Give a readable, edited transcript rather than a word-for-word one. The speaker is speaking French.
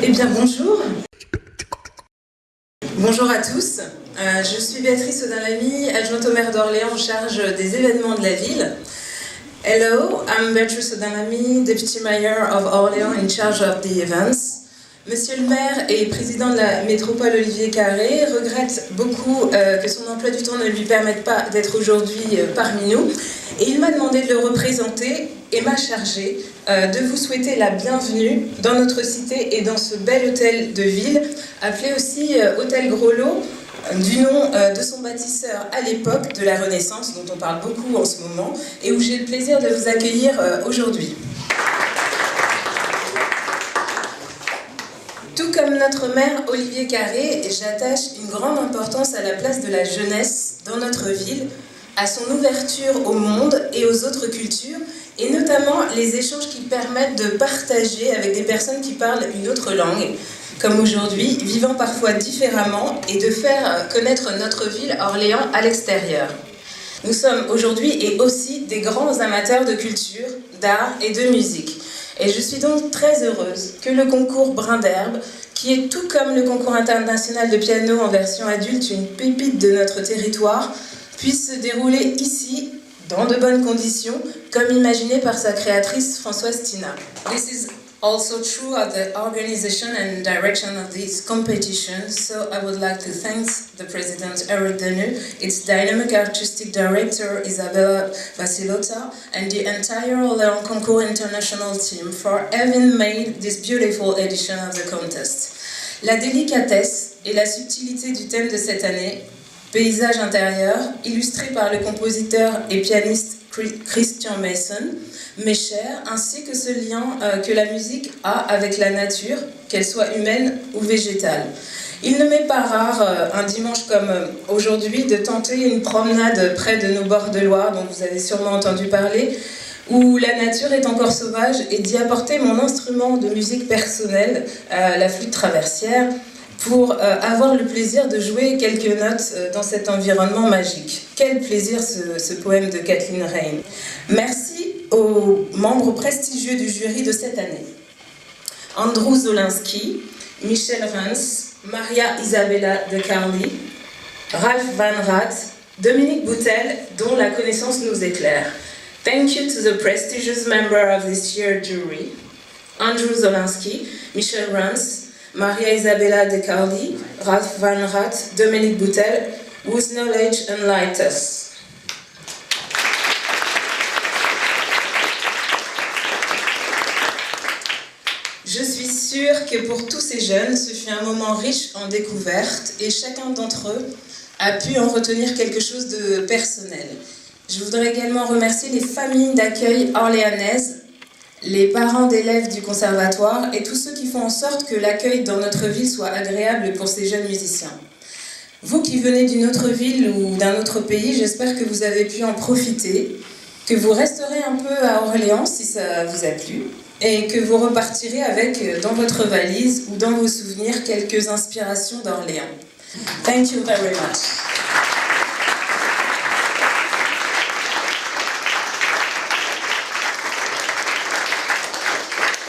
Eh bien, bonjour. Bonjour à tous. Je suis Béatrice Audin-Lamy, adjointe au maire d'Orléans en charge des événements de la ville. Hello, I'm Béatrice Audin-Lamy, Deputy Mayor of Orléans in charge of the events. Monsieur le maire et président de la métropole Olivier Carré regrette beaucoup que son emploi du temps ne lui permette pas d'être aujourd'hui parmi nous. Et il m'a demandé de le représenter et m'a chargé de vous souhaiter la bienvenue dans notre cité et dans ce bel hôtel de ville, appelé aussi Hôtel Grolot, du nom de son bâtisseur à l'époque de la Renaissance, dont on parle beaucoup en ce moment, et où j'ai le plaisir de vous accueillir aujourd'hui. Tout comme notre maire Olivier Carré, j'attache une grande importance à la place de la jeunesse dans notre ville, à son ouverture au monde et aux autres cultures, et notamment les échanges qui permettent de partager avec des personnes qui parlent une autre langue, comme aujourd'hui, vivant parfois différemment, et de faire connaître notre ville Orléans à l'extérieur. Nous sommes aujourd'hui et aussi des grands amateurs de culture, d'art et de musique. Et je suis donc très heureuse que le concours Brin d'herbe, qui est tout comme le concours international de piano en version adulte, une pépite de notre territoire, puisse se dérouler ici, dans de bonnes conditions, comme imaginé par sa créatrice Françoise Tina. This is also true of the organization and direction of this competition, so I would like to thank the President Eric Denu, its dynamic artistic director Isabella Vasilota, and the entire Orléans Concours International team for having made this beautiful edition of the contest. La délicatesse et la subtilité du thème de cette année, paysage intérieur, illustré par le compositeur et pianiste Christian Mason, m'est cher, ainsi que ce lien que la musique a avec la nature, qu'elle soit humaine ou végétale. Il ne m'est pas rare, un dimanche comme aujourd'hui, de tenter une promenade près de nos bords de Loire, dont vous avez sûrement entendu parler, où la nature est encore sauvage, et d'y apporter mon instrument de musique personnelle, la flûte traversière, pour avoir le plaisir de jouer quelques notes dans cet environnement magique. Quel plaisir ce poème de Kathleen Rain. Merci aux membres prestigieux du jury de cette année. Andrew Zolinski, Michel Rens, Maria Isabella de Carly, Ralph Van Rath, Dominique Boutel, dont la connaissance nous éclaire. Thank you to the prestigious member of this year's jury, Andrew Zolinski, Michel Rens, Maria Isabella de Carly, Ralph Van Rath, Dominique Boutel, whose knowledge enlightens us. Je suis sûre que pour tous ces jeunes, ce fut un moment riche en découvertes et chacun d'entre eux a pu en retenir quelque chose de personnel. Je voudrais également remercier les familles d'accueil orléanaises, les parents d'élèves du conservatoire et tous ceux qui font en sorte que l'accueil dans notre ville soit agréable pour ces jeunes musiciens. Vous qui venez d'une autre ville ou d'un autre pays, j'espère que vous avez pu en profiter, que vous resterez un peu à Orléans si ça vous a plu, et que vous repartirez avec dans votre valise ou dans vos souvenirs quelques inspirations d'Orléans. Thank you very much.